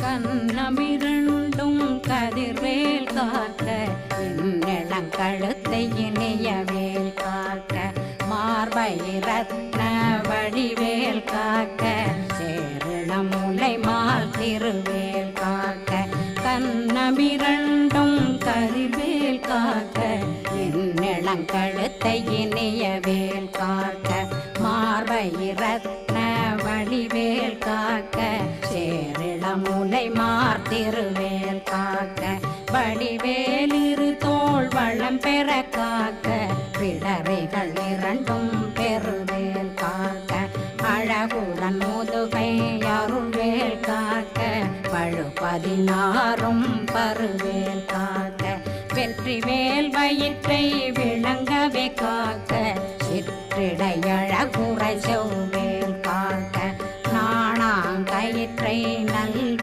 கண்ணமிரண்டும் கதிர்வேல் காக்க இந்நிலங்கழுத்தை இனியவேல் காக்க மார்பை ரத்ன வடிவேல் காக்க சேரணமுலை மால் திருவேல் காக்க கண்ணமிரண்டும் கதிர்வேல் காக்க இந்நிலங்கழுத்தை இனியவேல் காக்க மார்பை ரத்ன வடிவேல் காக்க சேரிளமுலை மார்த்திருவேல் காக்க வடிவேலிரு தோள் வளம் பெற காக்க பிடரைகள் இரண்டும் பெருவேல் காக்க அழகுடன் முதுகை அருள்வேல் காக்க பழு16 பருவேல் காக்க வெற்றிவேல் வயிற்றை விளங்கவே காக்க சிற்றிடையழகுரை செவ்வேல் காக்க நாணாங்கயிற்றை